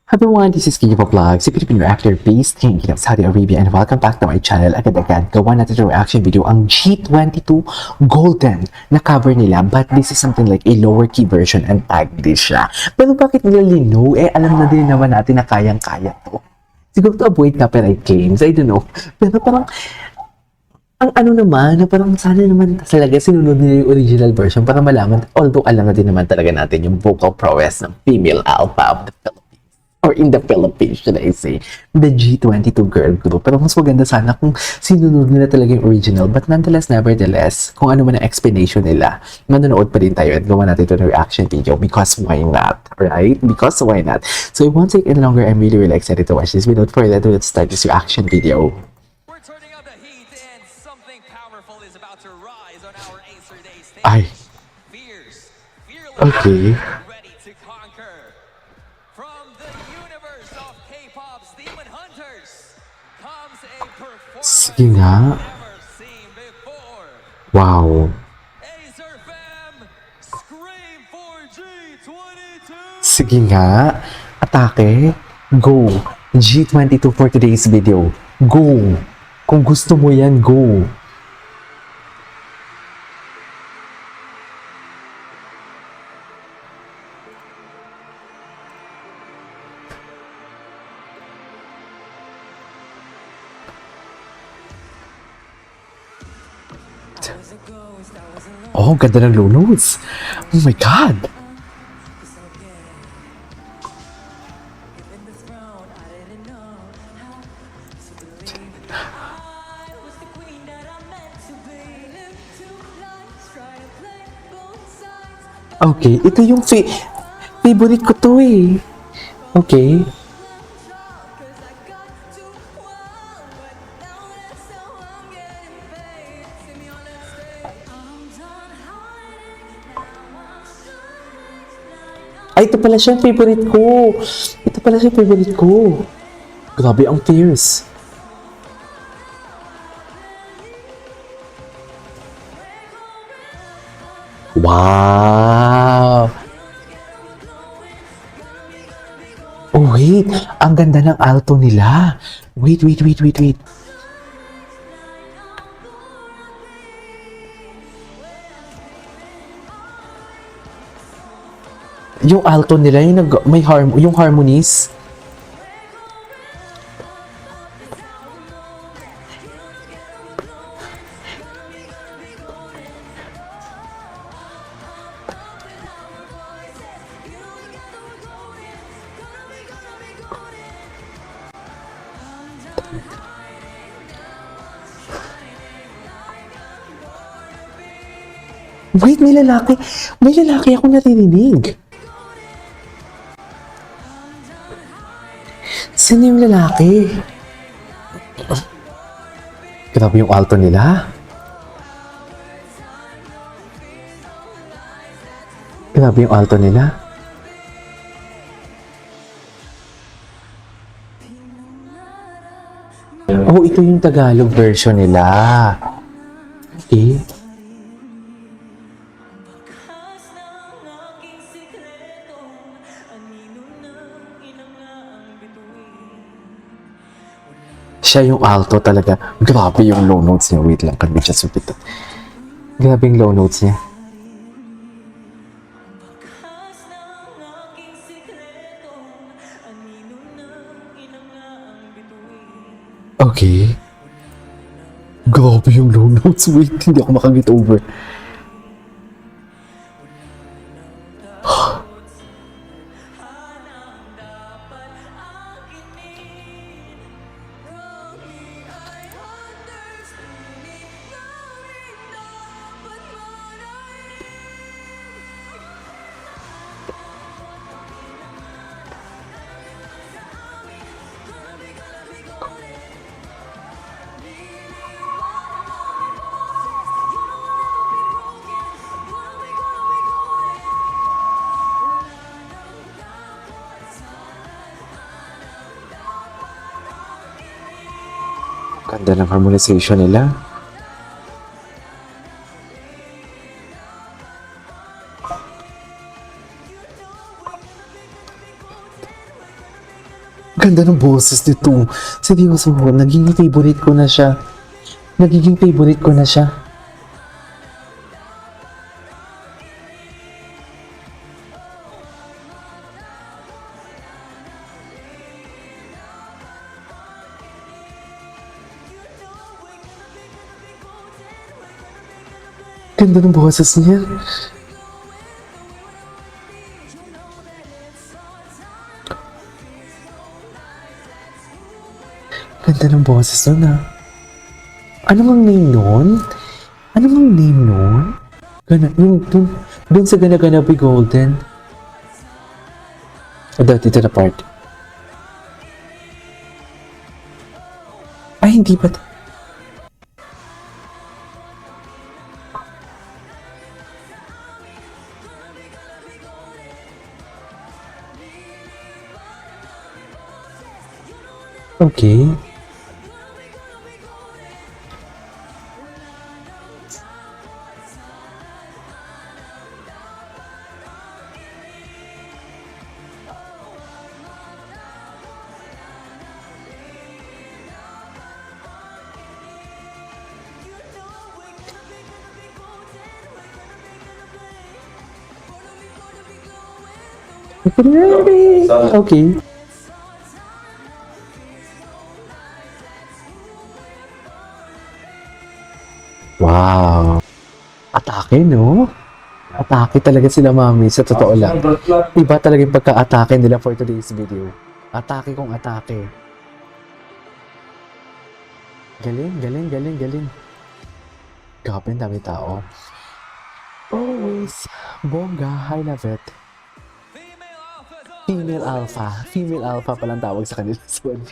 Hi everyone, this is Kiki Vlogs, a Filipino actor based in Saudi Arabia, and welcome back to my channel. Agad-agad, gawa natin yung reaction video ang G22 Golden na cover nila, but this is something like a lower key version and tag this siya. Pero bakit nila lino? Alam na din naman natin na kayang-kaya to. Siguro to avoid copyright claims, I don't know. Pero parang, ang ano naman, na parang sana naman talaga sinunod nila yung original version para malaman, although alam na din naman talaga natin yung vocal prowess ng female alpha of the Philippines. Or in the Philippines, should I say, the G22 girl group. Pero mas maganda sana kung sinunod nila talaga yung original. But nonetheless, nevertheless, kung ano man ang explanation nila, manonood pa din tayo at gawa natin ito ng reaction video because why not, right? Because why not? So it won't take any longer. I'm really excited to watch this video. Without further ado, let's start this reaction video. We're turning up the heat and something powerful is about to rise on our Acer Day stage. Ay, Fierce, fearless, okay. ready to conquer. From the universe of K-pop's Demon Hunters comes a performance Sige nga. never seen before. Wow. Acer Fam, scream for G22. Sige nga. Atake. Go. G22 for today's video. Go. Kung gusto mo yan, go. Oh, ganda ng low notes. Oh my God. Okay, ito yung favorite ko to eh. Okay. Ay, ito pala siya yung favorite ko. Ito pala siya yung favorite ko. Grabe, ang fierce. Wow! Oh, wait. Ang ganda ng alto nila. Wait. Yung alto nila, yung harmonies. Wait, may lalaki. May lalaki ako naririnig. Sino yung lalaki? Grabe yung alto nila. Grabe yung alto nila. Oh, ito yung Tagalog version nila. Okay. Siya yung alto talaga. Grabe yung low notes niya. Wait lang, can we just repeat it? Grabe yung low notes niya. Okay. Grabe yung low notes. Wait, hindi ako makagit over. Ganda ng harmonization nila. ganda ng boses nito. Seryoso, nagiging favorite ko na siya. Nagiging favorite ko na siya. Ganda ng boses niya. Ganda ng boses nun ah. Ano mang name nun? Ano mang name nun? Dun sa Gana-Gana Be Golden. Dito na part. Ay, hindi ba? Okay. Okay. Wow. Atake, no? Atake talaga sila, mami, sa totoo lang. Iba talaga yung pagka-atake nila for today's video. Atake kung atake. Galing, galing, galing, galing. Grabe, ang dami tao. Always, bongga, I love it. Female Alpha. Female alpha palang tawag sa kanila sa 1V.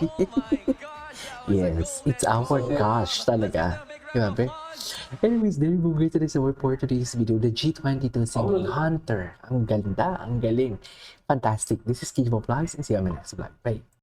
Yes, it's our gosh talaga. Grabe. Anyways, there you go guys today for today's video. The G22 Single Hunter. Ang ganda, ang galing. Fantastic. This is Kivo Vlogs and see you on my next vlog. Bye.